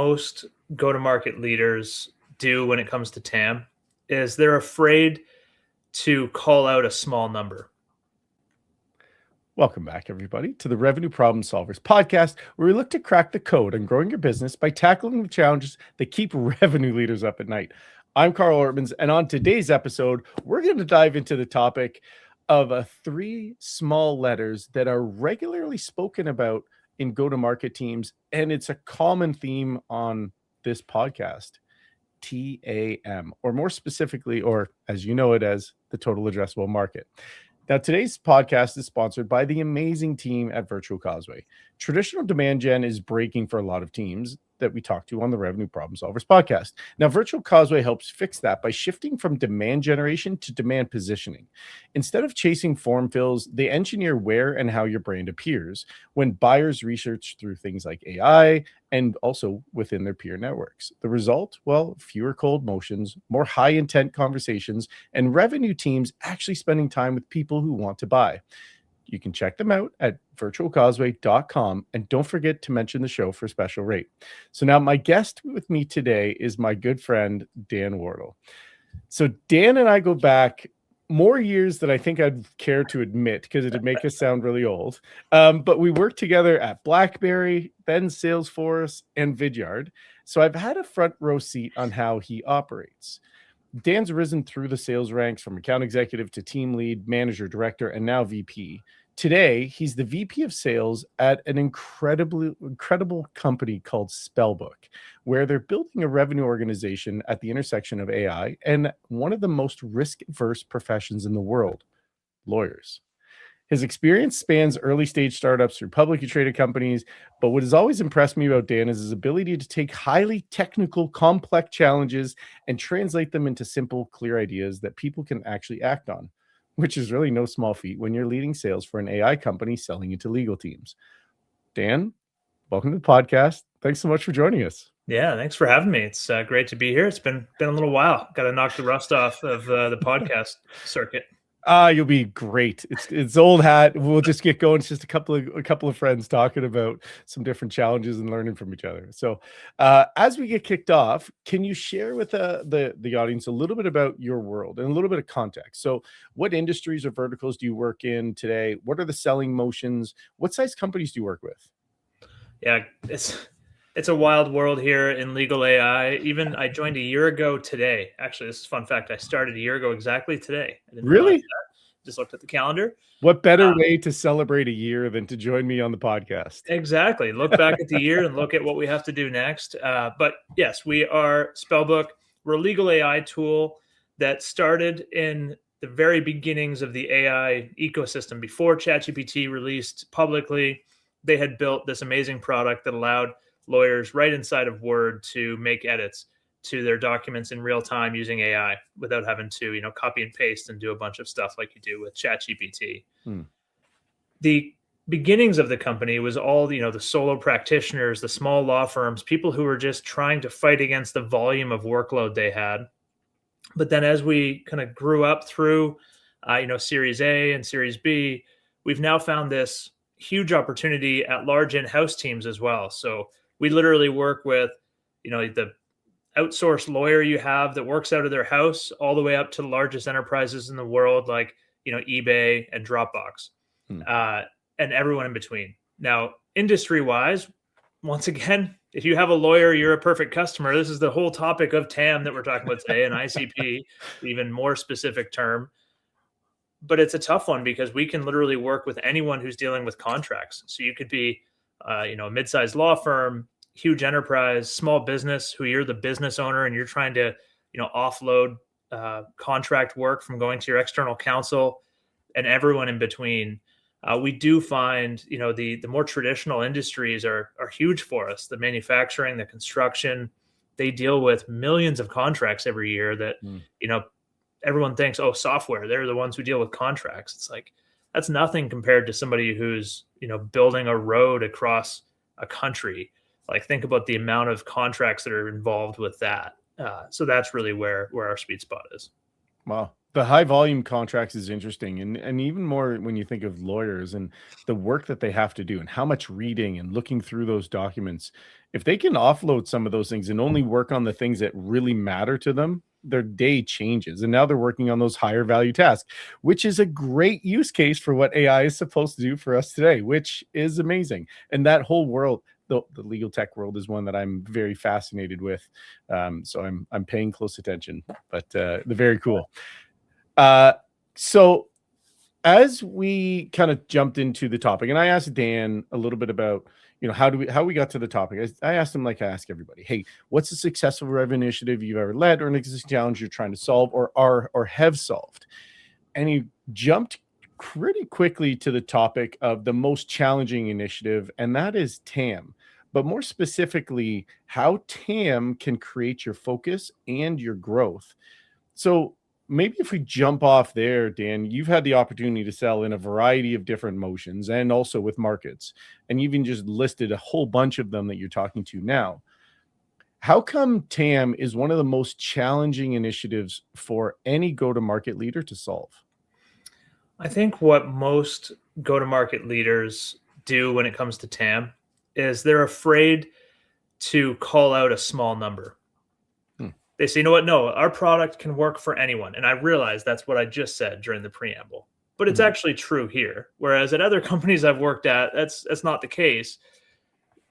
most go-to-market leaders do when it comes to TAM is they're afraid to call out a small number. Welcome back, everybody, to the Revenue Problem Solvers podcast, where we look to crack the code on growing your business by tackling the challenges that keep revenue leaders up at night. I'm Carl Ortmans, and on today's episode, we're going to dive into the topic of 3 small letters that are regularly spoken about in go-to-market teams, and it's a common theme on this podcast. TAM, or more specifically, or as you know it as, the Total Addressable Market. Now, today's podcast is sponsored by the amazing team at Virtual Causeway. Traditional demand gen is breaking for a lot of teams that we talk to on the Revenue Problem Solvers podcast. Now, Virtual Causeway helps fix that by shifting from demand generation to demand positioning. Instead of chasing form fills, they engineer where and how your brand appears when buyers research through things like AI and also within their peer networks. The result? Well, fewer cold motions, more high intent conversations, and revenue teams actually spending time with people who want to buy. You can check them out at virtualcauseway.com, and don't forget to mention the show for a special rate. So now my guest with me today is my good friend, Dan Wardle. So Dan and I go back more years than I think I'd care to admit because it'd make us sound really old. But we worked together at BlackBerry, then Salesforce, and Vidyard. So I've had a front row seat on how he operates. Dan's risen through the sales ranks from account executive to team lead, manager, director, and now VP. Today, he's the VP of sales at an incredible company called Spellbook, where they're building a revenue organization at the intersection of AI and one of the most risk-averse professions in the world, lawyers. His experience spans early stage startups through publicly traded companies, but what has always impressed me about Dan is his ability to take highly technical, complex challenges and translate them into simple, clear ideas that people can actually act on, which is really no small feat when you're leading sales for an AI company selling into legal teams. Dan, welcome to the podcast. Thanks so much for joining us. Yeah, thanks for having me. It's great to be here. It's been a little while. Got to knock the rust off of the podcast circuit. You'll be great. It's old hat. We'll just get going. It's just a couple of friends talking about some different challenges and learning from each other. So, as we get kicked off, can you share with the audience a little bit about your world and a little bit of context? So, what industries or verticals do you work in today? What are the selling motions? What size companies do you work with? Yeah, it's a wild world here in legal AI. Even I joined a year ago today. Actually, this is a fun fact. I started a year ago exactly today. I didn't really? Just looked at the calendar. What better way to celebrate a year than to join me on the podcast? Exactly. Look back at the year and look at what we have to do next. But yes, we are Spellbook. We're a legal AI tool that started in the very beginnings of the AI ecosystem. Before ChatGPT released publicly, they had built this amazing product that allowed lawyers right inside of Word to make edits to their documents in real time using AI without having to, copy and paste and do a bunch of stuff like you do with ChatGPT. The beginnings of the company was all, the solo practitioners, the small law firms, people who were just trying to fight against the volume of workload they had. But then as we kind of grew up through, Series A and Series B, we've now found this huge opportunity at large in-house teams as well. So we literally work with, the outsourced lawyer you have that works out of their house all the way up to the largest enterprises in the world, like, eBay and Dropbox, and everyone in between. Now, industry-wise, once again, if you have a lawyer, you're a perfect customer. This is the whole topic of TAM that we're talking about today, and ICP, even more specific term. But it's a tough one because we can literally work with anyone who's dealing with contracts. So you could be, a mid-sized law firm, huge enterprise, small business, who you're the business owner and you're trying to, offload contract work from going to your external counsel, and everyone in between. We do find, the more traditional industries are huge for us. The manufacturing, the construction, they deal with millions of contracts every year that, everyone thinks, oh, software, they're the ones who deal with contracts. It's like, that's nothing compared to somebody who's, building a road across a country. Like, think about the amount of contracts that are involved with that. So that's really where our sweet spot is. Wow. The high volume contracts is interesting, and even more when you think of lawyers and the work that they have to do and how much reading and looking through those documents. If they can offload some of those things and only work on the things that really matter to them, their day changes. And now they're working on those higher value tasks, which is a great use case for what AI is supposed to do for us today, which is amazing. And that whole world, the legal tech world, is one that I'm very fascinated with. So I'm paying close attention, but they're very cool. So as we kind of jumped into the topic, and I asked Dan a little bit about, how we got to the topic. I asked him, like I ask everybody, hey, what's a successful revenue initiative you've ever led, or an existing challenge you're trying to solve, or have solved? And he jumped pretty quickly to the topic of the most challenging initiative, and that is TAM. But more specifically, how TAM can create your focus and your growth. So maybe if we jump off there, Dan, you've had the opportunity to sell in a variety of different motions and also with markets, and you've even just listed a whole bunch of them that you're talking to now. How come TAM is one of the most challenging initiatives for any go-to-market leader to solve? I think what most go-to-market leaders do when it comes to TAM is they're afraid to call out a small number. They say, you know what? No, our product can work for anyone. And I realize that's what I just said during the preamble, but it's actually true here. Whereas at other companies I've worked at, that's not the case.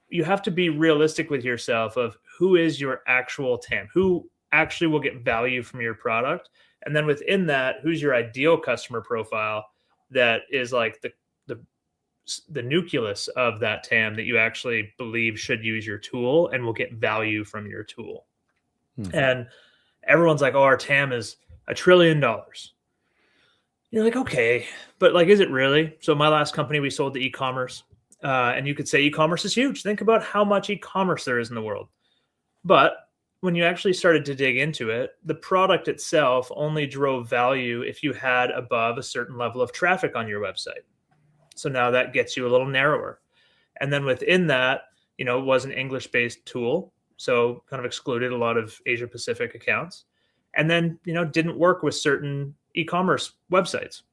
You have to be realistic with yourself of who is your actual TAM, who actually will get value from your product. And then within that, who's your ideal customer profile that is like the nucleus of that TAM that you actually believe should use your tool and will get value from your tool. And everyone's like, oh, our TAM is $1 trillion. You're like, okay, but like, is it really? So my last company, we sold to e-commerce, and you could say e-commerce is huge. Think about how much e-commerce there is in the world. But when you actually started to dig into it, the product itself only drove value if you had above a certain level of traffic on your website. So now that gets you a little narrower. And then within that, it was an English-based tool. So kind of excluded a lot of Asia Pacific accounts, and then, didn't work with certain e-commerce websites.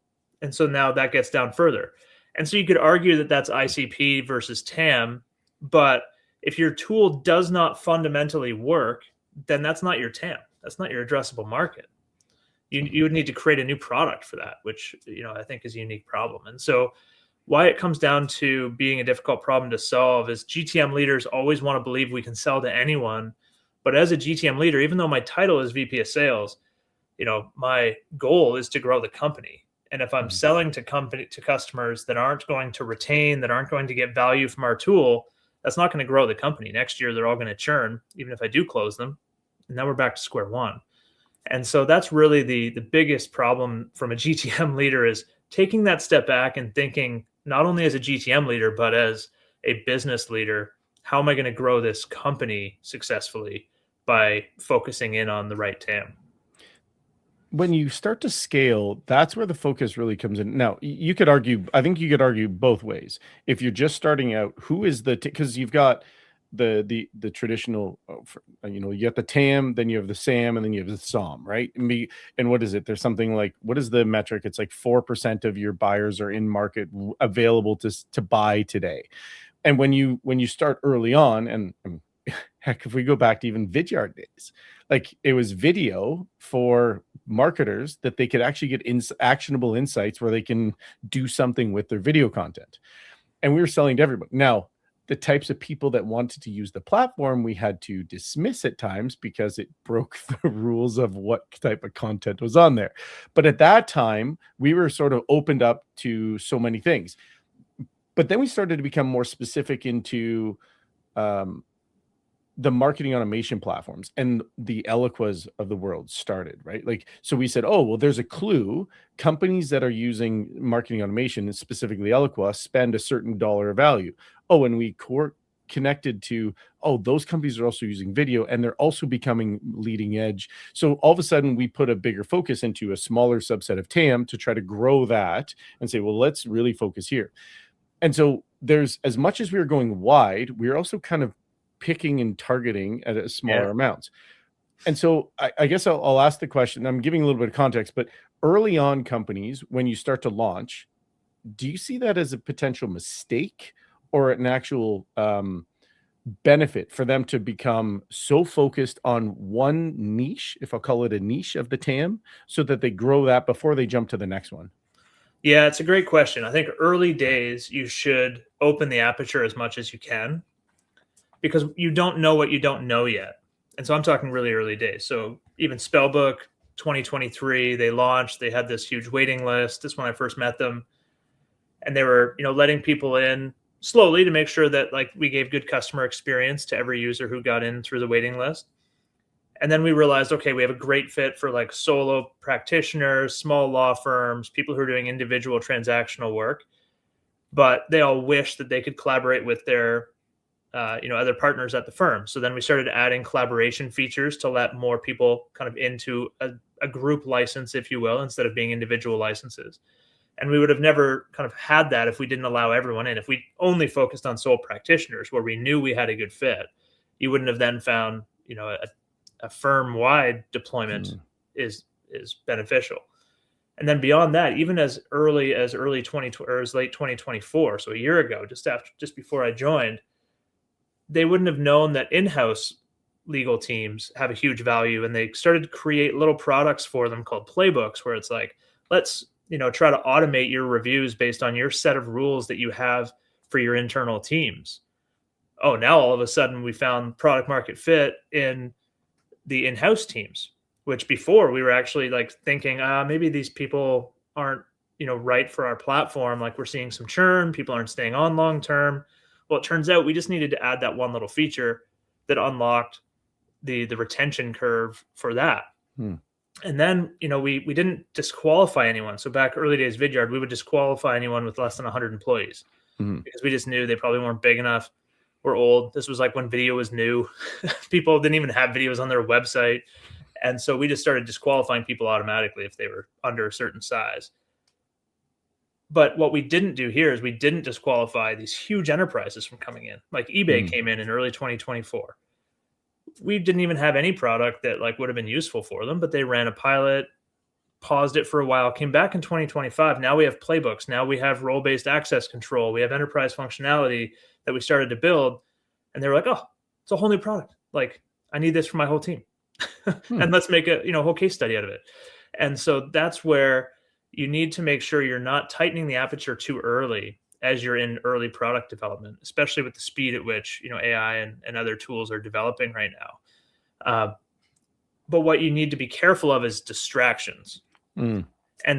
And so now that gets down further. And so you could argue that that's ICP versus TAM, but if your tool does not fundamentally work, then that's not your TAM. That's not your addressable market. You would need to create a new product for that, which, I think is a unique problem. And so why it comes down to being a difficult problem to solve is GTM leaders always want to believe we can sell to anyone. But as a GTM leader, even though my title is VP of sales, my goal is to grow the company. And if I'm selling to customers that aren't going to retain, that aren't going to get value from our tool, that's not going to grow the company. Next year, they're all going to churn, even if I do close them. And then we're back to square one. And so that's really the biggest problem from a GTM leader, is taking that step back and thinking, not only as a GTM leader, but as a business leader, how am I going to grow this company successfully by focusing in on the right TAM? When you start to scale, that's where the focus really comes in. Now, you could argue, I think you could argue both ways. If you're just starting out, who is because you've got the traditional, you got the TAM, then you have the SAM, and then you have the SOM, right? And what is it? There's something like, what is the metric? It's like 4% of your buyers are in market available to buy today. And when you start early on, and heck, if we go back to even Vidyard days, like it was video for marketers that they could actually get actionable insights where they can do something with their video content. And we were selling to everybody. Now, the types of people that wanted to use the platform, we had to dismiss at times because it broke the rules of what type of content was on there. But at that time, we were sort of opened up to so many things. But then we started to become more specific into the marketing automation platforms, and the Eloquas of the world started, right? Like, so we said, oh, well, there's a clue. Companies that are using marketing automation, and specifically Eloqua, spend a certain dollar of value. Oh, and we connected to, oh, those companies are also using video, and they're also becoming leading edge. So all of a sudden we put a bigger focus into a smaller subset of TAM to try to grow that and say, well, let's really focus here. And so there's, as much as we were going wide, we were also kind of picking and targeting at a smaller amounts. And so I guess I'll ask the question. I'm giving a little bit of context, but early on companies, when you start to launch, do you see that as a potential mistake or an actual benefit for them to become so focused on one niche, if I'll call it a niche of the TAM, so that they grow that before they jump to the next one? Yeah, it's a great question. I think early days, you should open the aperture as much as you can because you don't know what you don't know yet. And so I'm talking really early days. So even Spellbook 2023, they launched, they had this huge waiting list. This is when I first met them. And they were, letting people in slowly to make sure that like we gave good customer experience to every user who got in through the waiting list. And then we realized, okay, we have a great fit for like solo practitioners, small law firms, people who are doing individual transactional work, but they all wish that they could collaborate with their other partners at the firm. So then we started adding collaboration features to let more people kind of into a group license, if you will, instead of being individual licenses. And we would have never kind of had that if we didn't allow everyone in. If we only focused on sole practitioners where we knew we had a good fit, you wouldn't have then found, a firm-wide deployment is beneficial. And then beyond that, even as early 2020 or as late 2024, so a year ago, just before I joined, they wouldn't have known that in-house legal teams have a huge value, and they started to create little products for them called playbooks, where it's like, let's try to automate your reviews based on your set of rules that you have for your internal teams. Oh, now all of a sudden we found product market fit in the in-house teams, which before we were actually like thinking, maybe these people aren't, right for our platform. Like we're seeing some churn, people aren't staying on long-term. Well, it turns out we just needed to add that one little feature that unlocked the retention curve for that. And then, we didn't disqualify anyone. So back early days Vidyard, we would disqualify anyone with less than 100 employees because we just knew they probably weren't big enough. We're old. This was like when video was new. People didn't even have videos on their website. And so we just started disqualifying people automatically if they were under a certain size. But what we didn't do here is we didn't disqualify these huge enterprises from coming in. Like eBay came in early 2024. We didn't even have any product that like would have been useful for them, but they ran a pilot, paused it for a while, came back in 2025. Now we have playbooks. Now we have role-based access control. We have enterprise functionality that we started to build. And they were like, oh, it's a whole new product. Like, I need this for my whole team. And let's make a whole case study out of it. And so that's where you need to make sure you're not tightening the aperture too early as you're in early product development, especially with the speed at which AI and other tools are developing right now. But what you need to be careful of is distractions. And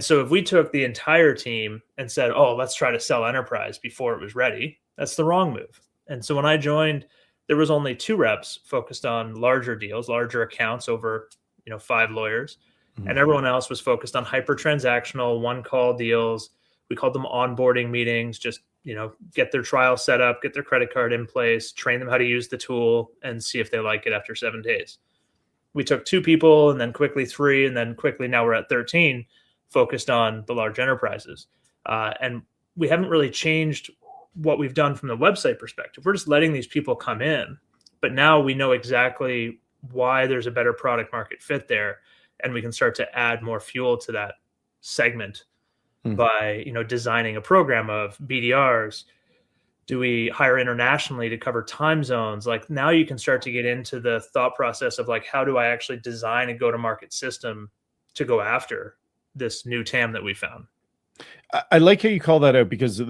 so if we took the entire team and said, oh, let's try to sell enterprise before it was ready, that's the wrong move. And so when I joined, there was only 2 reps focused on larger deals, larger accounts over 5 lawyers. And everyone else was focused on hyper transactional, one call deals. We called them onboarding meetings, just get their trial set up, get their credit card in place, train them how to use the tool, and see if they like it after 7 days. We took 2 people and then quickly 3, and then quickly now we're at 13, focused on the large enterprises. And we haven't really changed what we've done from the website perspective. We're just letting these people come in, but now we know exactly why there's a better product market fit there, and we can start to add more fuel to that segment by designing a program of BDRs. Do we hire internationally to cover time zones? Like now you can start to get into the thought process of like, how do I actually design a go-to-market system to go after this new TAM that we found? I like how you call that out because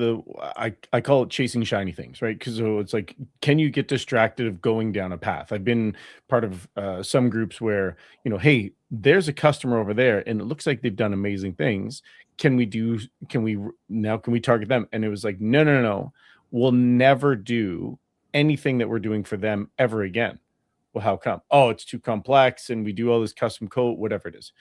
I call it chasing shiny things, right? Because so it's like, can you get distracted of going down a path? I've been part of some groups where, hey, there's a customer over there and it looks like they've done amazing things. Can we target them? And it was like, no. We'll never do anything that we're doing for them ever again. Well, how come? Oh, it's too complex and we do all this custom code, whatever it is.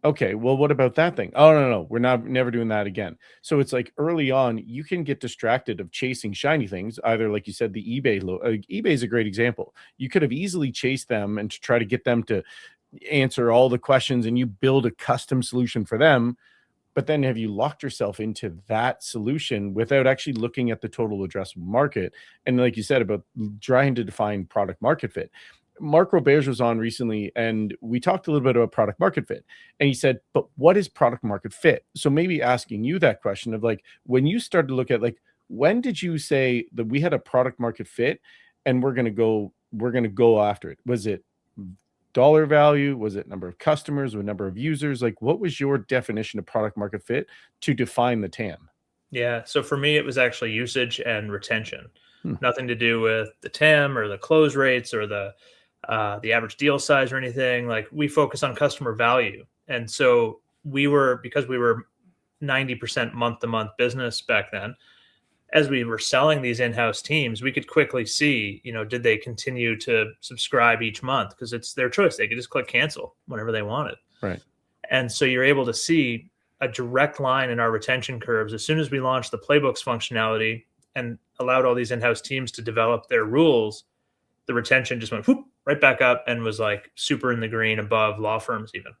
Okay, well, what about that thing? Oh, no, we're never doing that again. So it's like early on, you can get distracted of chasing shiny things. Either, like you said, the eBay is a great example. You could have easily chased them and to try to get them to answer all the questions and you build a custom solution for them. But then have you locked yourself into that solution without actually looking at the total addressable market? And like you said about trying to define product market fit. Mark Roberge was on recently, and we talked a little bit about product market fit. And he said, but what is product market fit? So maybe asking you that question of like, when you started to look at like, when did you say that we had a product market fit and we're going to go after it? Was it dollar value? Was it number of customers or number of users? Like, what was your definition of product market fit to define the TAM? Yeah. So for me, it was actually usage and retention. Hmm. Nothing to do with the TAM or the close rates or the average deal size or anything. Like, we focus on customer value. And so because we were 90% month to month business back then, as we were selling these in-house teams, we could quickly see, did they continue to subscribe each month? Because it's their choice. They could just click cancel whenever they wanted. Right. And so you're able to see a direct line in our retention curves. As soon as we launched the playbooks functionality and allowed all these in-house teams to develop their rules, the retention just went whoop, right back up and was like super in the green above law firms even.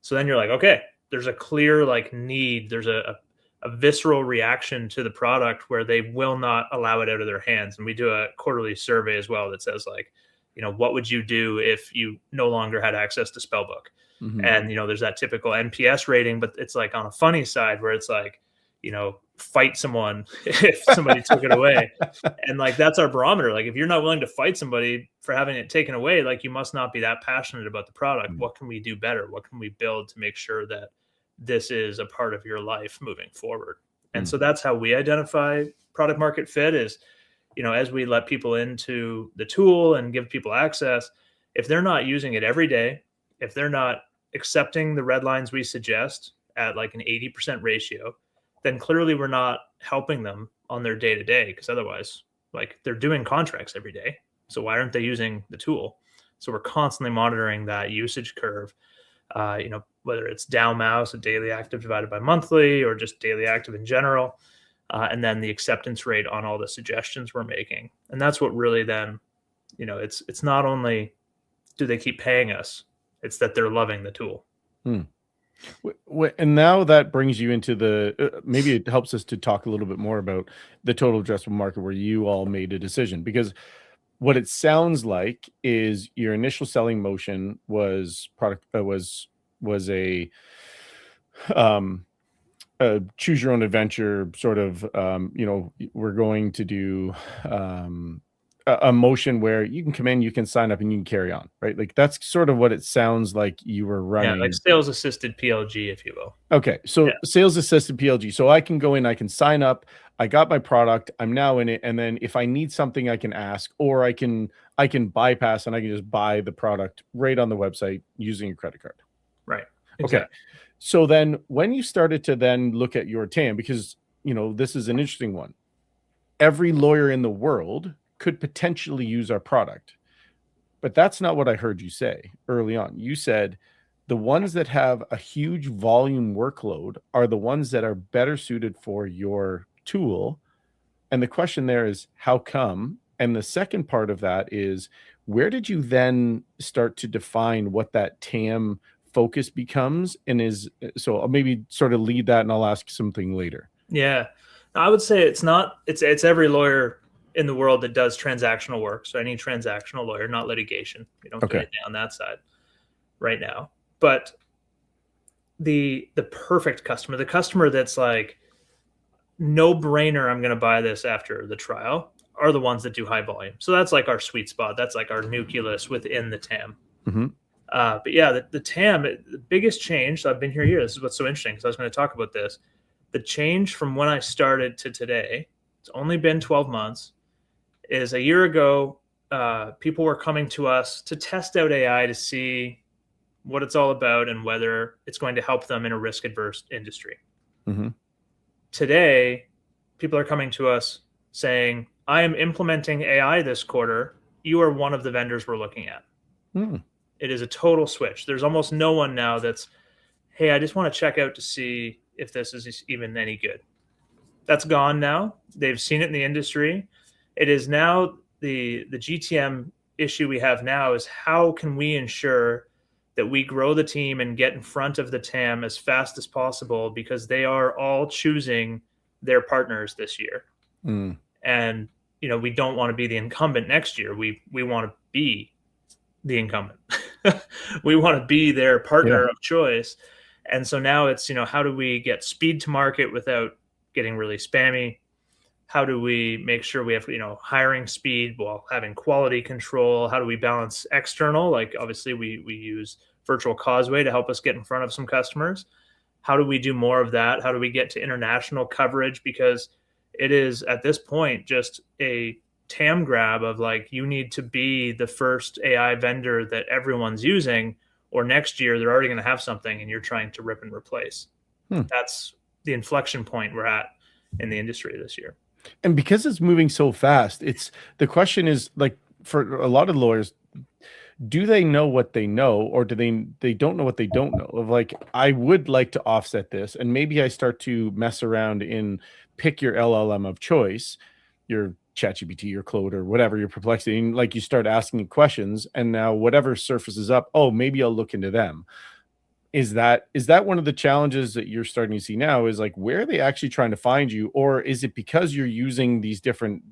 So then you're like, okay, there's a clear like need. There's a visceral reaction to the product where they will not allow it out of their hands. And we do a quarterly survey as well that says like, what would you do if you no longer had access to Spellbook? Mm-hmm. And, there's that typical NPS rating, but it's like on a funny side where it's like, fight someone if somebody took it away. And like, that's our barometer. Like, if you're not willing to fight somebody for having it taken away, like, you must not be that passionate about the product. Mm-hmm. What can we do better? What can we build to make sure that this is a part of your life moving forward? And so that's how we identify product market fit is, as we let people into the tool and give people access, if they're not using it every day, if they're not accepting the red lines we suggest at like an 80% ratio, then clearly we're not helping them on their day-to-day, because otherwise, like, they're doing contracts every day. So why aren't they using the tool? So we're constantly monitoring that usage curve, whether it's DAO mouse, a daily active divided by monthly, or just daily active in general. And then the acceptance rate on all the suggestions we're making. And that's what really then, it's not only do they keep paying us, it's that they're loving the tool. And now that brings you into the, maybe it helps us to talk a little bit more about the total addressable market where you all made a decision, because what it sounds like is your initial selling motion was a choose your own adventure sort of, we're going to do a motion where you can come in, you can sign up, and you can carry on, right? Like, that's sort of what it sounds like you were running. Yeah, like sales assisted PLG, if you will. Okay, so sales assisted PLG. So I can go in, I can sign up, I got my product, I'm now in it, and then if I need something, I can ask, or I can bypass and I can just buy the product right on the website using a credit card. Right. Exactly. Okay. So then when you started to then look at your TAM, because this is an interesting one. Every lawyer in the world could potentially use our product, but that's not what I heard you say early on. You said the ones that have a huge volume workload are the ones that are better suited for your tool. And the question there is, how come? And the second part of that is, where did you then start to define what that TAM focus becomes? And so I'll maybe sort of lead that and I'll ask something later. Yeah. I would say it's every lawyer in the world that does transactional work. So any transactional lawyer, not litigation. We don't do anything on that side right now. But the perfect customer, the customer that's like, no brainer, I'm going to buy this after the trial, are the ones that do high volume. So that's like our sweet spot. That's like our nucleus within the TAM. Mm-hmm. But yeah, the TAM, the biggest change, so I've been here. This is what's so interesting, because I was going to talk about this. The change from when I started to today, it's only been 12 months, is a year ago, people were coming to us to test out AI to see what it's all about and whether it's going to help them in a risk-adverse industry. Mm-hmm. Today, people are coming to us saying, I am implementing AI this quarter. You are one of the vendors we're looking at. It is a total switch. There's almost no one now that's, hey, I just want to check out to see if this is even any good. That's gone now. They've seen it in the industry. It is now the GTM issue we have now is, how can we ensure that we grow the team and get in front of the TAM as fast as possible, because they are all choosing their partners this year. And, we don't want to be the incumbent next year. We want to be the incumbent. We want to be their partner Yeah. of choice. And so now it's, how do we get speed to market without getting really spammy? How do we make sure we have, hiring speed while having quality control? How do we balance external? Like obviously we use Virtual Causeway to help us get in front of some customers. How do we do more of that? How do we get to international coverage? Because it is at this point just a TAM grab of like, you need to be the first AI vendor that everyone's using, or next year they're already going to have something and you're trying to rip and replace. That's the inflection point we're at in the industry this year. And because it's moving so fast, the question is like, for a lot of lawyers, do they know what they know, or do they don't know what they don't know? Of like, I would like to offset this, and maybe I start to mess around in pick your LLM of choice, your ChatGPT, your Claude, or whatever, your Perplexity, and like you start asking questions, and now whatever surfaces up, oh, maybe I'll look into them. Is that one of the challenges that you're starting to see now, is like, where are they actually trying to find you? Or is it because you're using these different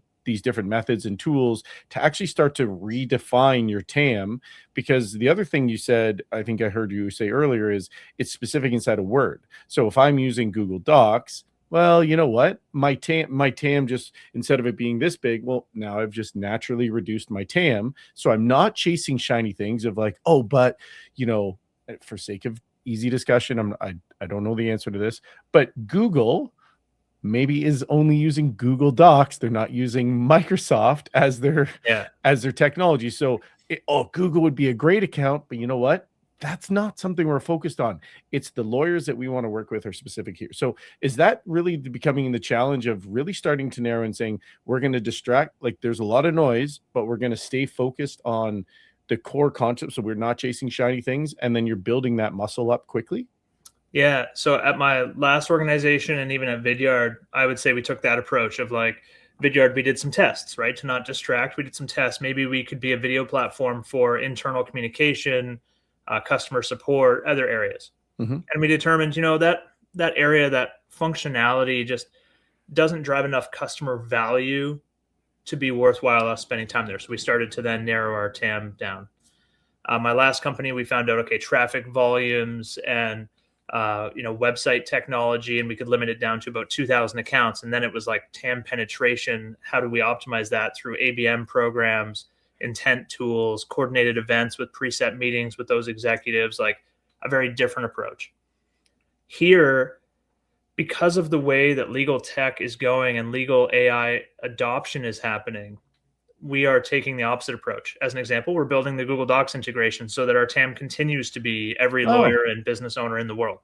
methods and tools to actually start to redefine your TAM? Because the other thing you said, I think I heard you say earlier, is it's specific inside a word. So if I'm using Google Docs, well, you know what? My TAM just, instead of it being this big, well, now I've just naturally reduced my TAM. So I'm not chasing shiny things of like, oh, but for sake of easy discussion, I don't know the answer to this, but Google maybe is only using Google Docs. They're not using Microsoft as their technology. So Google would be a great account, but you know what? That's not something we're focused on. It's the lawyers that we want to work with are specific here. So is that really becoming the challenge of really starting to narrow and saying, we're going to distract, like there's a lot of noise, but we're going to stay focused on the core concept, so we're not chasing shiny things, and then you're building that muscle up quickly? Yeah. So at my last organization and even at Vidyard, I would say we took that approach of like, Vidyard, we did some tests, right? To not distract. We did some tests. Maybe we could be a video platform for internal communication, customer support, other areas. Mm-hmm. And we determined, that area, that functionality just doesn't drive enough customer value to be worthwhile us spending time there. So we started to then narrow our TAM down. My last company, we found out, okay, traffic volumes and website technology, and we could limit it down to about 2,000 accounts. And then it was like TAM penetration. How do we optimize that through ABM programs, intent tools, coordinated events with preset meetings with those executives, like a very different approach. Here, because of the way that legal tech is going and legal AI adoption is happening, we are taking the opposite approach. As an example, we're building the Google Docs integration so that our TAM continues to be every lawyer and business owner in the world.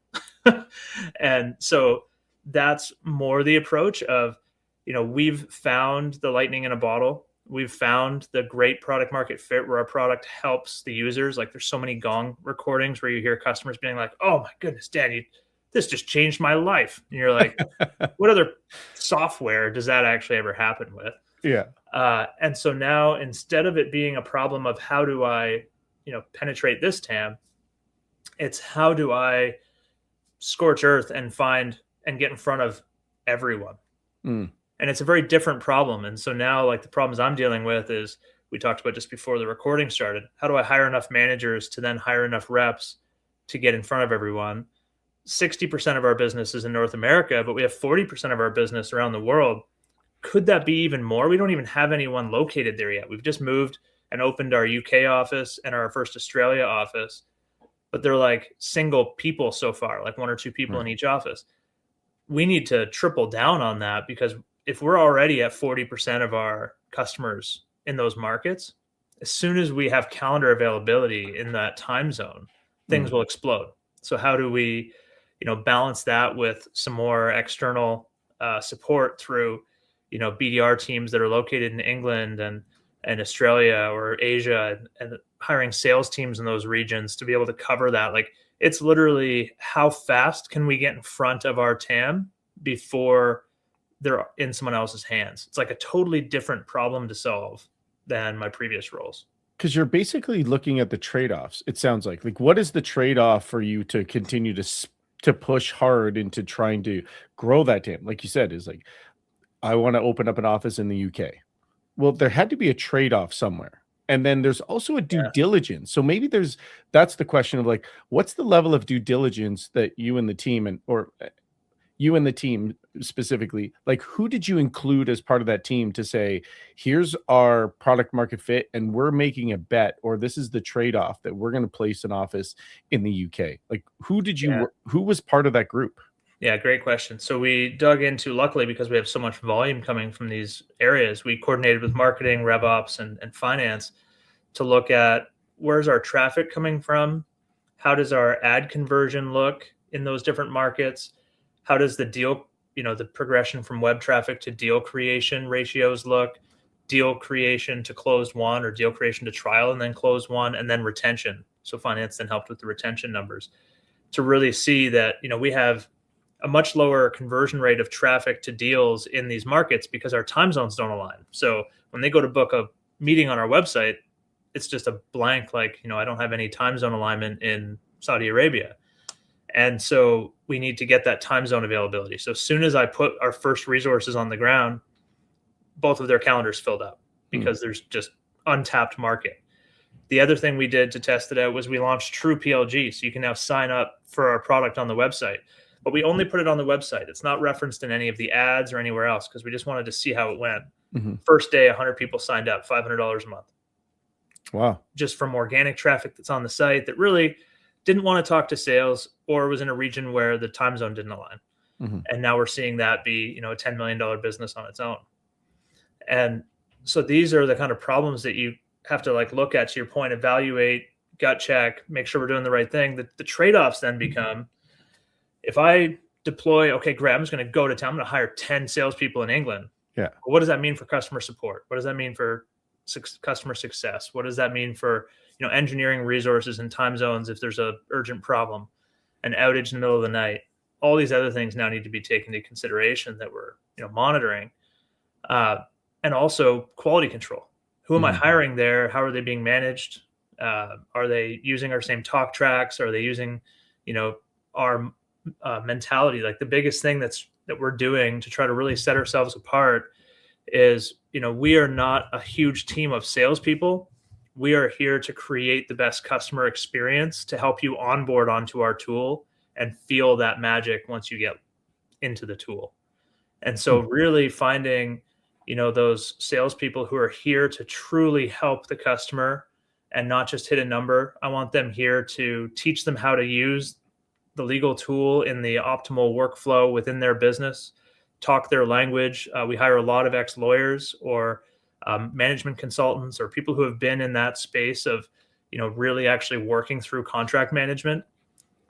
And so that's more the approach of, we've found the lightning in a bottle. We've found the great product market fit where our product helps the users. Like there's so many gong recordings where you hear customers being like, oh my goodness, Dan, this just changed my life. And you're like, what other software does that actually ever happen with? Yeah. And so now, instead of it being a problem of how do I, penetrate this TAM, it's how do I scorch earth and find and get in front of everyone. And it's a very different problem. And so now, like the problems I'm dealing with is, we talked about just before the recording started, how do I hire enough managers to then hire enough reps to get in front of everyone? 60% of our business is in North America, but we have 40% of our business around the world. Could that be even more? We don't even have anyone located there yet. We've just moved and opened our UK office and our first Australia office, but they're like single people so far, like one or two people in each office. We need to triple down on that, because if we're already at 40% of our customers in those markets, as soon as we have calendar availability in that time zone, things will explode. So how do we, balance that with some more external support through, BDR teams that are located in England and Australia or Asia, and hiring sales teams in those regions to be able to cover that? Like, it's literally how fast can we get in front of our TAM before they're in someone else's hands. It's like a totally different problem to solve than my previous roles. Because you're basically looking at the trade-offs. It sounds like what is the trade-off for you to continue to push hard into trying to grow that TAM? Like you said, is like, I want to open up an office in the UK. Well, there had to be a trade-off somewhere. And then there's also a due Yeah. diligence. So maybe that's the question of like, what's the level of due diligence that you and the team you and the team specifically, like who did you include as part of that team to say, here's our product market fit and we're making a bet, or this is the trade-off that we're going to place an office in the UK? Like who was part of that group? Yeah, great question. So we dug into, luckily, because we have so much volume coming from these areas, we coordinated with marketing, RevOps, and finance to look at where's our traffic coming from, how does our ad conversion look in those different markets, how does the deal, the progression from web traffic to deal creation ratios look, deal creation to closed won, or deal creation to trial and then closed won, and then retention. So finance then helped with the retention numbers to really see that we have a much lower conversion rate of traffic to deals in these markets because our time zones don't align. So when they go to book a meeting on our website, it's just a blank, like, I don't have any time zone alignment in Saudi Arabia. And so we need to get that time zone availability. So as soon as I put our first resources on the ground, both of their calendars filled up because there's just untapped market. The other thing we did to test it out was we launched True PLG. So you can now sign up for our product on the website, but we only put it on the website. It's not referenced in any of the ads or anywhere else because we just wanted to see how it went. First day, 100 people signed up, $500 a month. Wow. Just from organic traffic that's on the site that really didn't want to talk to sales or was in a region where the time zone didn't align. And now we're seeing that be, a $10 million business on its own. And so these are the kind of problems that you have to look at, to your point, evaluate, gut check, make sure we're doing the right thing. The trade-offs then become, if I deploy, okay, great, I'm just going to go to town, I'm going to hire 10 salespeople in England. Yeah. Well, what does that mean for customer support? What does that mean for customer success? What does that mean for, engineering resources and time zones if there's a urgent problem, an outage in the middle of the night? All these other things now need to be taken into consideration that we're, monitoring. And also quality control. Who am I hiring there? How are they being managed? Are they using our same talk tracks? Are they using, our mentality? Like the biggest thing that we're doing to try to really set ourselves apart is, we are not a huge team of salespeople. We are here to create the best customer experience to help you onboard onto our tool and feel that magic once you get into the tool. And so really finding, those salespeople who are here to truly help the customer and not just hit a number. I want them here to teach them how to use the legal tool in the optimal workflow within their business, talk their language. We hire a lot of ex-lawyers or management consultants or people who have been in that space of, really actually working through contract management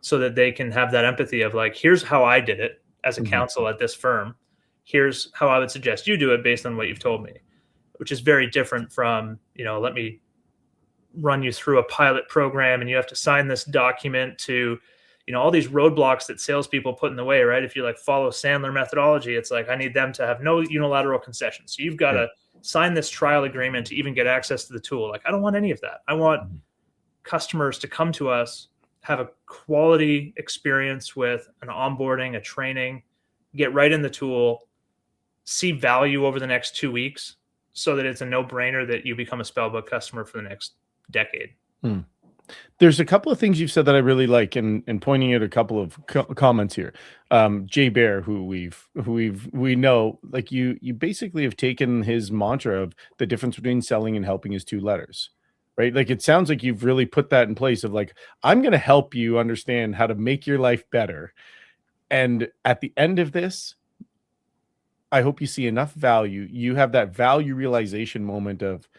so that they can have that empathy of like, here's how I did it as a counsel at this firm. Here's how I would suggest you do it based on what you've told me, which is very different from, let me run you through a pilot program and you have to sign this document to, all these roadblocks that salespeople put in the way, right? If you follow Sandler methodology, it's like, I need them to have no unilateral concessions. So you've got to sign this trial agreement to even get access to the tool. Like, I don't want any of that. I want customers to come to us, have a quality experience with an onboarding, a training, get right in the tool, see value over the next 2 weeks so that it's a no-brainer that you become a Spellbook customer for the next decade. There's a couple of things you've said that I really like, and pointing at a couple of comments here. Jay Bear, who we know, like you basically have taken his mantra of the difference between selling and helping is 2 letters, right? Like it sounds like you've really put that in place of like, I'm going to help you understand how to make your life better. And at the end of this, I hope you see enough value. You have that value realization moment of,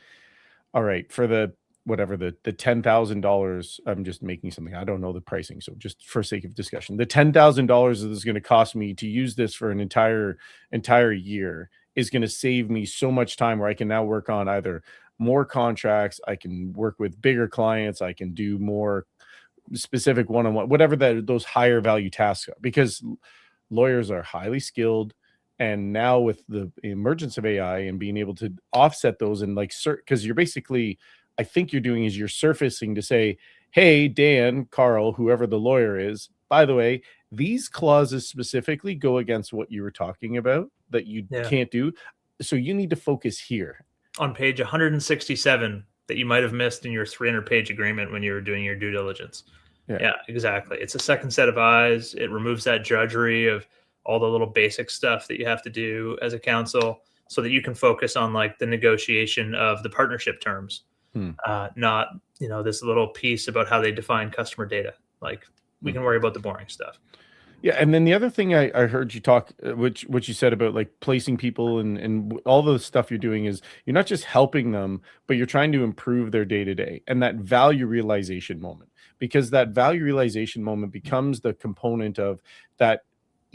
all right, for the $10,000, I'm just making something. I don't know the pricing. So just for sake of discussion, the $10,000 is going to cost me to use this for an entire year is going to save me so much time where I can now work on either more contracts. I can work with bigger clients. I can do more specific one-on-one, whatever those higher value tasks are, because lawyers are highly skilled. And now with the emergence of AI and being able to offset those and because you're basically, I think you're doing is you're surfacing to say, hey, Dan, Carl, whoever the lawyer is, by the way, these clauses specifically go against what you were talking about that you can't do. So you need to focus here. On page 167, that you might have missed in your 300-page agreement when you were doing your due diligence. Yeah, exactly. It's a second set of eyes. It removes that drudgery of all the little basic stuff that you have to do as a counsel, so that you can focus on like the negotiation of the partnership terms, not, this little piece about how they define customer data. Like, we can worry about the boring stuff. Yeah, and then the other thing I heard you talk, which you said about like placing people and all the stuff you're doing is you're not just helping them, but you're trying to improve their day to day and that value realization moment, because that value realization moment becomes the component of that.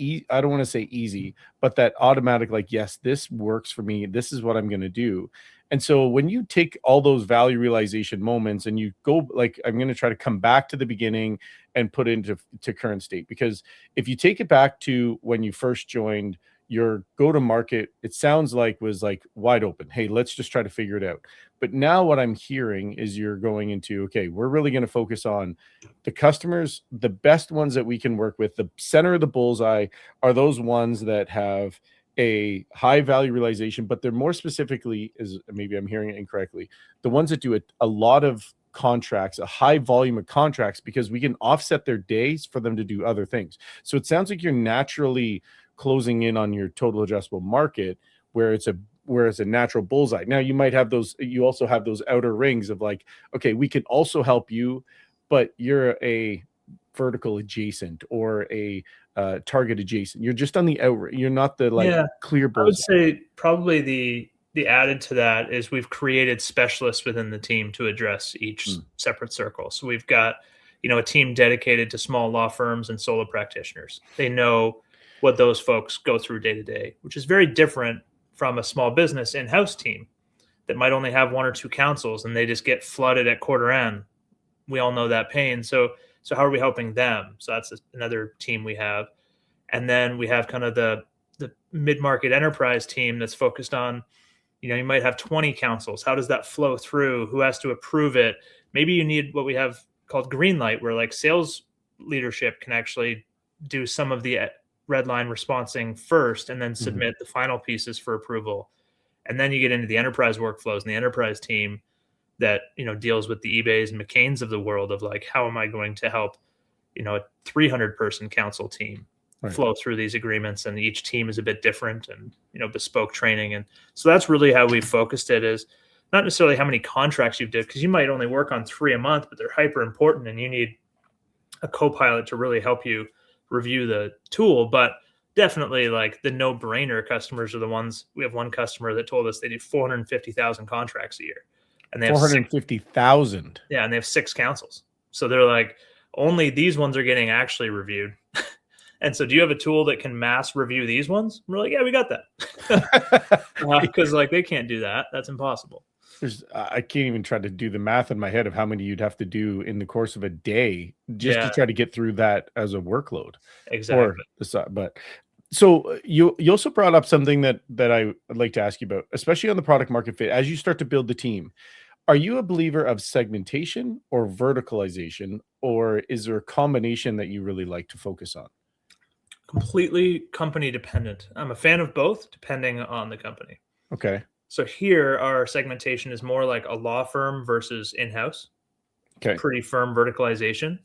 I don't want to say easy, but that automatic, like, yes, this works for me. This is what I'm going to do. And so when you take all those value realization moments and you go, like, I'm going to try to come back to the beginning and put into current state, because if you take it back to when you first joined, your go to market, it sounds like was like wide open. Hey, let's just try to figure it out. But now what I'm hearing is you're going into, okay, we're really going to focus on the customers, the best ones that we can work with. The center of the bullseye are those ones that have a high value realization, but they're more specifically, is maybe I'm hearing it incorrectly, the ones that do a lot of contracts, a high volume of contracts, because we can offset their days for them to do other things. So it sounds like you're naturally closing in on your total addressable market, where it's a natural bullseye. Now you might have those, you also have those outer rings of like, okay, we can also help you, but you're a vertical adjacent or a target adjacent. You're just on the out. You're not the clear bullseye. I would say probably the added to that is we've created specialists within the team to address each separate circle. So we've got, a team dedicated to small law firms and solo practitioners. They know what those folks go through day to day, which is very different from a small business in-house team that might only have one or two counsels and they just get flooded at quarter end. We all know that pain. So how are we helping them? So that's another team we have. And then we have kind of the mid-market enterprise team that's focused on, you might have 20 counsels. How does that flow through? Who has to approve it? Maybe you need what we have called green light, where like sales leadership can actually do some of the red line responsing first and then submit the final pieces for approval. And then you get into the enterprise workflows and the enterprise team that, deals with the eBays and McCain's of the world of like, how am I going to help, a 300-person counsel team flow through these agreements, and each team is a bit different and, bespoke training. And so that's really how we focused it, is not necessarily how many contracts you've did, because you might only work on 3 a month, but they're hyper important and you need a co-pilot to really help you review the tool. But definitely like the no-brainer customers are the ones. We have one customer that told us they do 450,000 contracts a year, and they have 450,000. Yeah, and they have 6 counsels. So they're like, only these ones are getting actually reviewed. And so do you have a tool that can mass review these ones? And we're like, yeah, we got that. Because like they can't do that. That's impossible. I can't even try to do the math in my head of how many you'd have to do in the course of a day just to try to get through that as a workload. Exactly. But so you also brought up something that I'd like to ask you about, especially on the product market fit. As you start to build the team, are you a believer of segmentation or verticalization, or is there a combination that you really like to focus on? Completely company dependent. I'm a fan of both, depending on the company. Okay. So here, our segmentation is more like a law firm versus in-house. Okay. Pretty firm verticalization.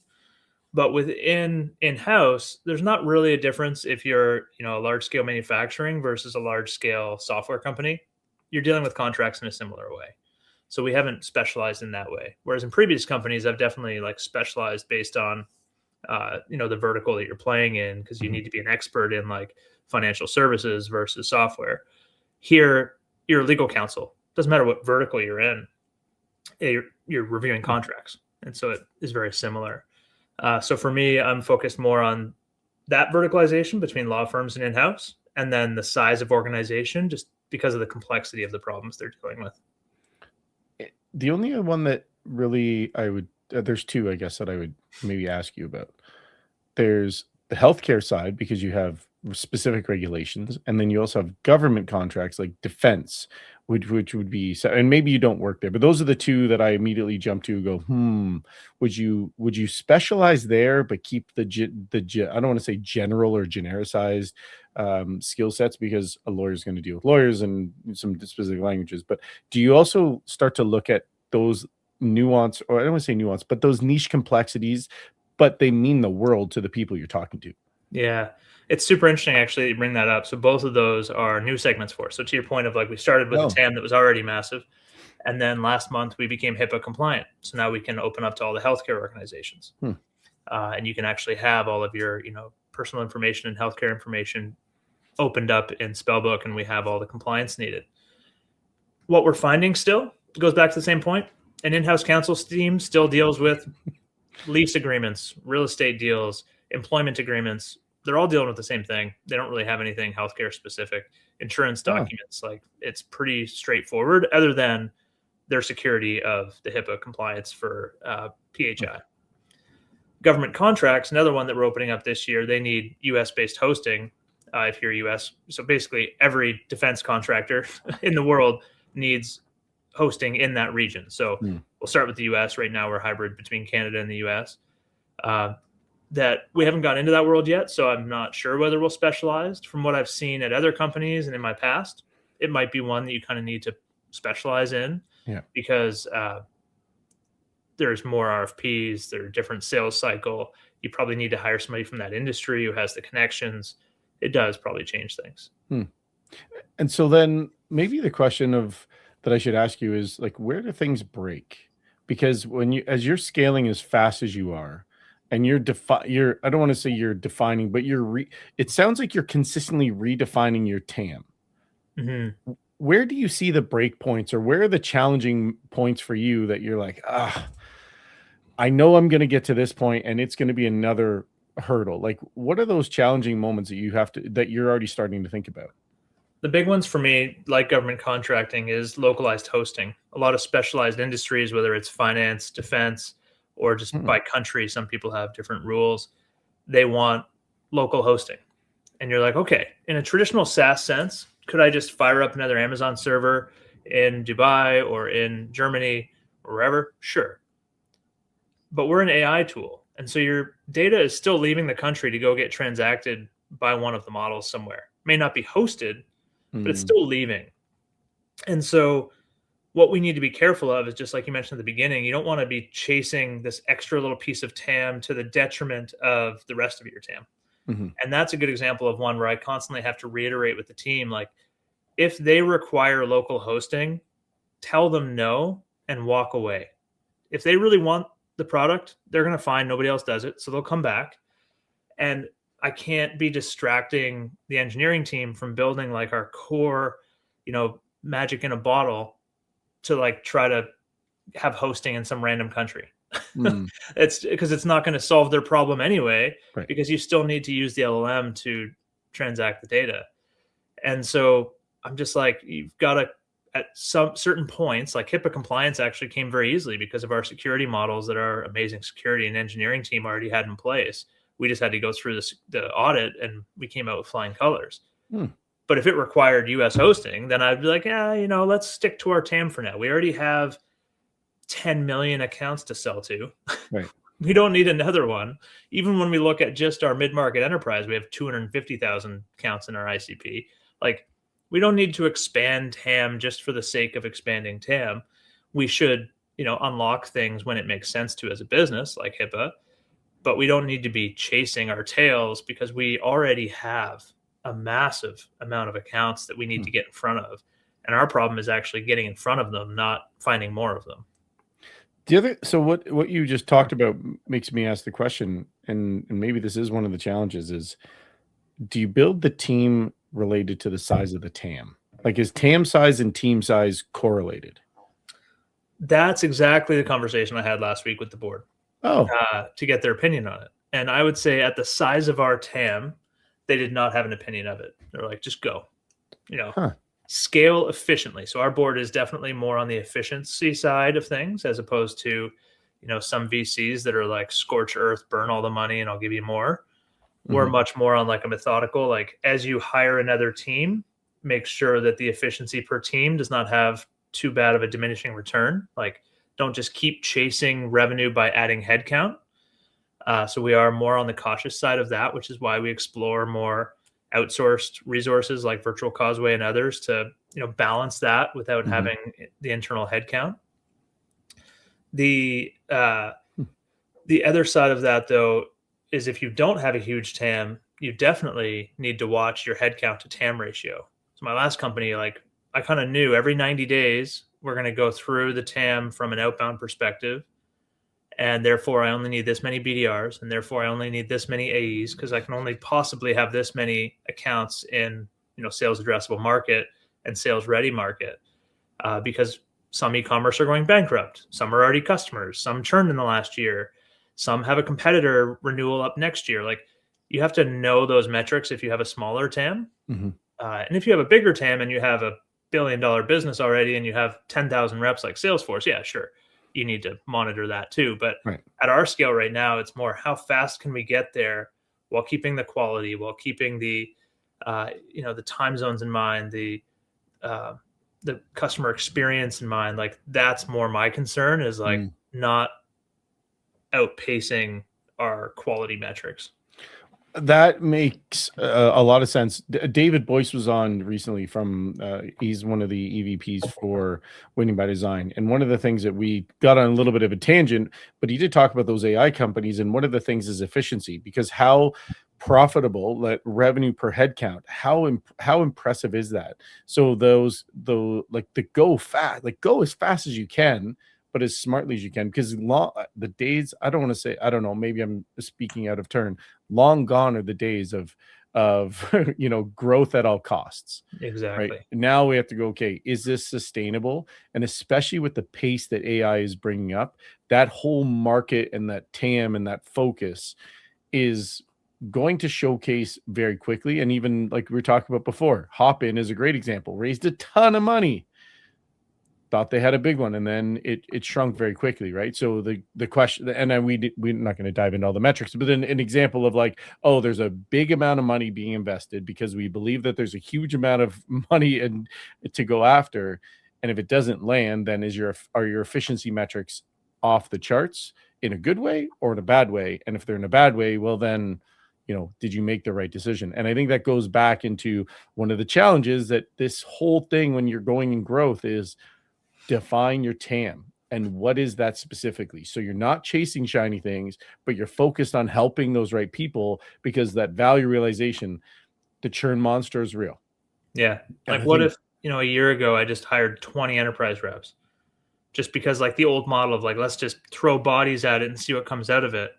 But within in-house, there's not really a difference if you're, a large-scale manufacturing versus a large-scale software company. You're dealing with contracts in a similar way. So we haven't specialized in that way. Whereas in previous companies, I've definitely like specialized based on the vertical that you're playing in, because you need to be an expert in like financial services versus software. Here, you're a legal counsel. Doesn't matter what vertical you're in, you're reviewing contracts. And so it is very similar. So for me, I'm focused more on that verticalization between law firms and in-house, and then the size of organization, just because of the complexity of the problems they're dealing with. The only one that really there's two, I guess, that I would maybe ask you about. There's the healthcare side, because you have specific regulations, and then you also have government contracts like defense, which would be, and maybe you don't work there, but those are the two that I immediately jump to go, would you specialize there but keep the I don't want to say general or genericized skill sets, because a lawyer is going to deal with lawyers and some specific languages, but do you also start to look at those nuance, or I don't want to say nuance, but those niche complexities, but they mean the world to the people you're talking to. Yeah, it's super interesting actually that you bring that up. So both of those are new segments for us. So to your point of like we started with a TAM that was already massive, and then last month we became HIPAA compliant. So now we can open up to all the healthcare organizations, and you can actually have all of your personal information and healthcare information opened up in Spellbook, and we have all the compliance needed. What we're finding still goes back to the same point. An in-house counsel team still deals with lease agreements, real estate deals, employment agreements. They're all dealing with the same thing. They don't really have anything healthcare specific. Insurance documents, like it's pretty straightforward, other than their security of the HIPAA compliance for PHI. Government contracts, another one that we're opening up this year, they need US-based hosting if you're US. So basically every defense contractor in the world needs hosting in that region. So we'll start with the US. Right now we're hybrid between Canada and the US. That we haven't gotten into that world yet, so I'm not sure whether we'll specialize. From what I've seen at other companies and in my past, it might be one that you kind of need to specialize in because there's more RFPs, there's a different sales cycle. You probably need to hire somebody from that industry who has the connections. It does probably change things. And so then maybe the question that I should ask you is like, where do things break? Because as you're scaling as fast as you are, and I don't want to say you're defining, but it sounds like you're consistently redefining your TAM. Where do you see the break points, or where are the challenging points for you that you're like, I know I'm going to get to this point and it's going to be another hurdle? Like, what are those challenging moments that you're already starting to think about? The big ones for me, like government contracting, is localized hosting. A lot of specialized industries, whether it's finance, defense, or just by country, some people have different rules. They want local hosting. And you're like, okay, in a traditional SaaS sense, could I just fire up another Amazon server in Dubai or in Germany or wherever? Sure. But we're an AI tool. And so your data is still leaving the country to go get transacted by one of the models somewhere. It may not be hosted, but it's still leaving. And so what we need to be careful of is, just like you mentioned at the beginning, you don't want to be chasing this extra little piece of TAM to the detriment of the rest of your TAM. And that's a good example of one where I constantly have to reiterate with the team, like, if they require local hosting, tell them no and walk away. If they really want the product, they're going to find nobody else does it, so they'll come back. And I can't be distracting the engineering team from building like our core, magic in a bottle to like try to have hosting in some random country. It's because it's not going to solve their problem anyway, because you still need to use the LLM to transact the data. And so I'm just like, you've got to, at some certain points, like HIPAA compliance actually came very easily because of our security models that our amazing security and engineering team already had in place. We just had to go through the audit, and we came out with flying colors. But if it required US hosting, then I'd be like, let's stick to our TAM for now. We already have 10 million accounts to sell to. We don't need another one. Even when we look at just our mid-market enterprise, we have 250,000 accounts in our ICP. Like, we don't need to expand TAM just for the sake of expanding TAM. We should, unlock things when it makes sense to as a business, like HIPAA, but we don't need to be chasing our tails because we already have a massive amount of accounts that we need to get in front of. And our problem is actually getting in front of them, not finding more of them. So what you just talked about makes me ask the question, and maybe this is one of the challenges, is do you build the team related to the size of the TAM? Like, is TAM size and team size correlated? That's exactly the conversation I had last week with the board to get their opinion on it. And I would say at the size of our TAM, they did not have an opinion of it. They're like, just go, scale efficiently. So our board is definitely more on the efficiency side of things, as opposed to, some VCs that are like scorch earth, burn all the money, and I'll give you more. We're much more on like a methodical, like, as you hire another team, make sure that the efficiency per team does not have too bad of a diminishing return. Like, don't just keep chasing revenue by adding headcount. So we are more on the cautious side of that, which is why we explore more outsourced resources like Virtual Causeway and others to, balance that without having the internal headcount. The other side of that, though, is if you don't have a huge TAM, you definitely need to watch your headcount to TAM ratio. So my last company, like I kind of knew every 90 days we're going to go through the TAM from an outbound perspective, and therefore I only need this many BDRs, and therefore I only need this many AEs because I can only possibly have this many accounts in sales addressable market and sales ready market, because some e-commerce are going bankrupt, some are already customers, some churned in the last year, some have a competitor renewal up next year. Like you have to know those metrics if you have a smaller TAM. Mm-hmm. And if you have a bigger TAM and you have a $1 billion business already and you have 10,000 reps like Salesforce, yeah, sure, you need to monitor that too. But Right. at our scale right now, it's more how fast can we get there while keeping the quality, while keeping the the time zones in mind, the customer experience in mind. Like that's more my concern, is like not outpacing our quality metrics. That makes a lot of sense. David Boyce was on recently from, he's one of the EVPs for Winning by Design. And one of the things that we got on a little bit of a tangent, but he did talk about those AI companies. And one of the things is efficiency, because how profitable, like revenue per head count, how impressive is that? So like the go fast, like go as fast as you can, but as smartly as you can, because the days, I don't want to say, I don't know, maybe I'm speaking out of turn. Long gone are the days of growth at all costs. Right Exactly. now we have to go, okay, is this sustainable? And especially with the pace that AI is bringing up, that whole market and that TAM and that focus is going to showcase very quickly. And even like we were talking about before, Hopin is a great example, raised a ton of money, thought they had a big one, and then it shrunk very quickly, right? So the question, and then we're not going to dive into all the metrics, but then an example of like, oh, there's a big amount of money being invested because we believe that there's a huge amount of money and to go after, and if it doesn't land, then are your efficiency metrics off the charts in a good way or in a bad way? And if they're in a bad way, well then, did you make the right decision? And I think that goes back into one of the challenges that this whole thing when you're going in growth is define your TAM and what is that specifically. So you're not chasing shiny things, but you're focused on helping those right people, because that value realization, the churn monster is real. Yeah. And Like I what think, if, a year ago I just hired 20 enterprise reps just because like the old model of like, let's just throw bodies at it and see what comes out of it,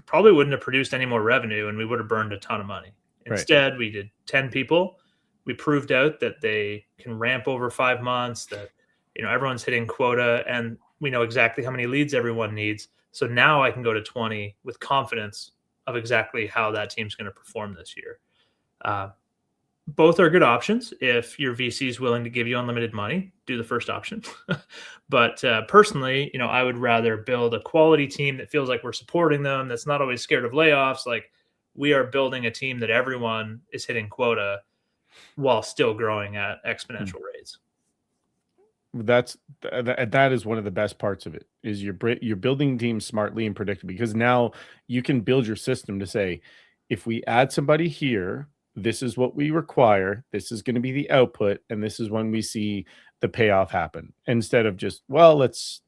probably wouldn't have produced any more revenue and we would have burned a ton of money. right. Instead, we did 10 people. We proved out that they can ramp over 5 months, that everyone's hitting quota, and we know exactly how many leads everyone needs. So now I can go to 20 with confidence of exactly how that team's going to perform this year. Both are good options. If your VC is willing to give you unlimited money, do the first option. But personally, I would rather build a quality team that feels like we're supporting them, that's not always scared of layoffs. Like we are building a team that everyone is hitting quota while still growing at exponential rates. That is one of the best parts of it, is you're building teams smartly and predictably, because now you can build your system to say, if we add somebody here, this is what we require, this is going to be the output, and this is when we see the payoff happen, instead of just, well, let's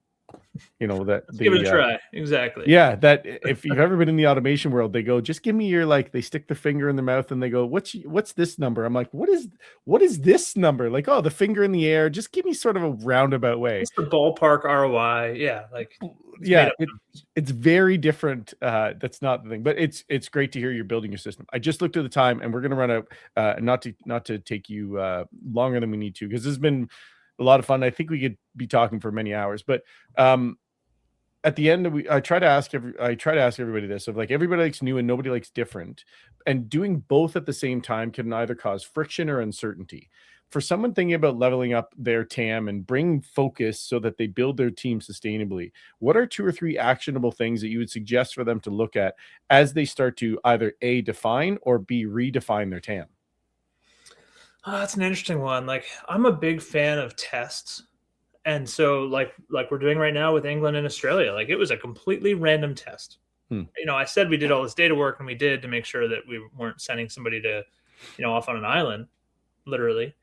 Let's give it a try. Exactly. yeah, that if you've ever been in the automation world, they go, just give me your, like, they stick their finger in their mouth and they go, what's this number? I'm like, what is this number? Like, oh, the finger in the air, just give me sort of a roundabout way. What's the ballpark ROI? Yeah, like it's very different. That's not the thing, but it's great to hear you're building your system. I just looked at the time and we're going to run out, not to take you longer than we need to, because this has been a lot of fun. I think we could be talking for many hours, but at the end, I try to ask everybody this, of like, everybody likes new and nobody likes different, and doing both at the same time can either cause friction or uncertainty. For someone thinking about leveling up their TAM and bring focus so that they build their team sustainably, what are 2 or 3 actionable things that you would suggest for them to look at as they start to either A, define, or B, redefine their TAM? Oh, that's an interesting one. Like I'm a big fan of tests. And so like we're doing right now with England and Australia, like it was a completely random test. I said we did all this data work, and we did, to make sure that we weren't sending somebody to, off on an island, literally.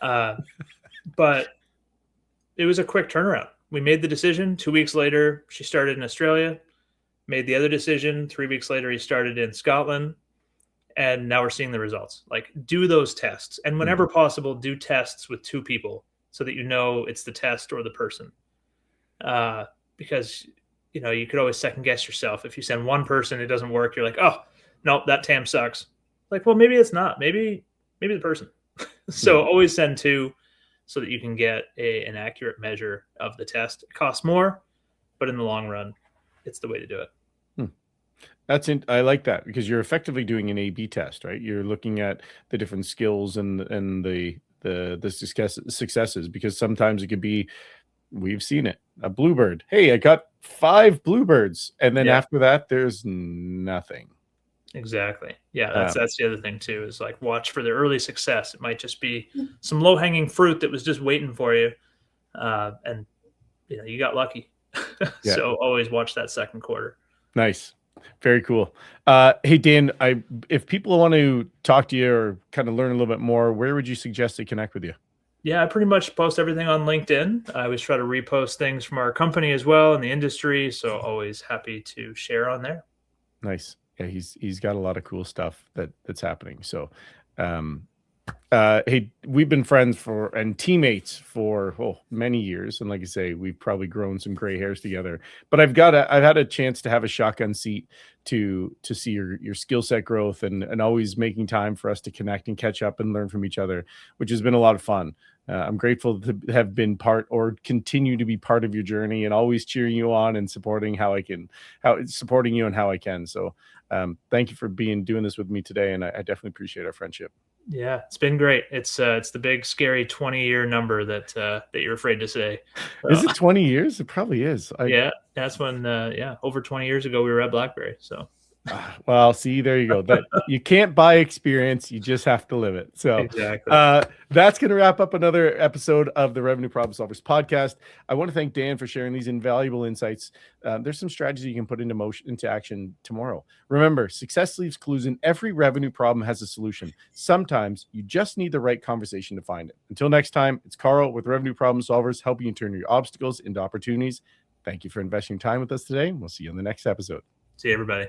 But it was a quick turnaround. we made the decision. 2 weeks later, she started in Australia, made the other decision. 3 weeks later, he started in Scotland. And now we're seeing the results. Like, do those tests. And whenever possible, do tests with 2 people so that you know it's the test or the person. Because, you could always second guess yourself. If you send one person, it doesn't work. You're like, oh, no, that TAM sucks. Like, well, maybe it's not. Maybe the person. So always send 2 so that you can get an accurate measure of the test. It costs more, but in the long run, it's the way to do it. I like that, because you're effectively doing an A/B test, right? You're looking at the different skills and the successes, because sometimes it could be, we've seen it, a bluebird. Hey, I got 5 bluebirds, and then after that, there's nothing. Exactly. Yeah, that's the other thing too, is like, watch for the early success. It might just be some low-hanging fruit that was just waiting for you, and you got lucky. So always watch that second quarter. Nice. Very cool. Hey, Dan, if people want to talk to you or kind of learn a little bit more, where would you suggest they connect with you? Yeah, I pretty much post everything on LinkedIn. I always try to repost things from our company as well in the industry. So always happy to share on there. Nice. Yeah, he's got a lot of cool stuff that's happening. So, hey, we've been friends and teammates for many years, and like I say, we've probably grown some gray hairs together. But I've had a chance to have a shotgun seat to see your skill set growth, and always making time for us to connect and catch up and learn from each other, which has been a lot of fun. I'm grateful to have been part, or continue to be part, of your journey, and always cheering you on and supporting supporting you and how I can. So thank you for doing this with me today, and I definitely appreciate our friendship. Yeah, it's been great. It's the big scary 20-year number that you're afraid to say. Is it 20 years? It probably is. Yeah, that's when over 20 years ago we were at BlackBerry. So well, see, there you go. That you can't buy experience, you just have to live it. So exactly. That's going to wrap up another episode of the Revenue Problem Solvers podcast. I want to thank Dan for sharing these invaluable insights. There's some strategy you can put into action tomorrow. Remember, success leaves clues, and every revenue problem has a solution. Sometimes you just need the right conversation to find it. Until next time, it's Carl with Revenue Problem Solvers, helping you turn your obstacles into opportunities. Thank you for investing time with us today. We'll see you in the next episode. See you, everybody.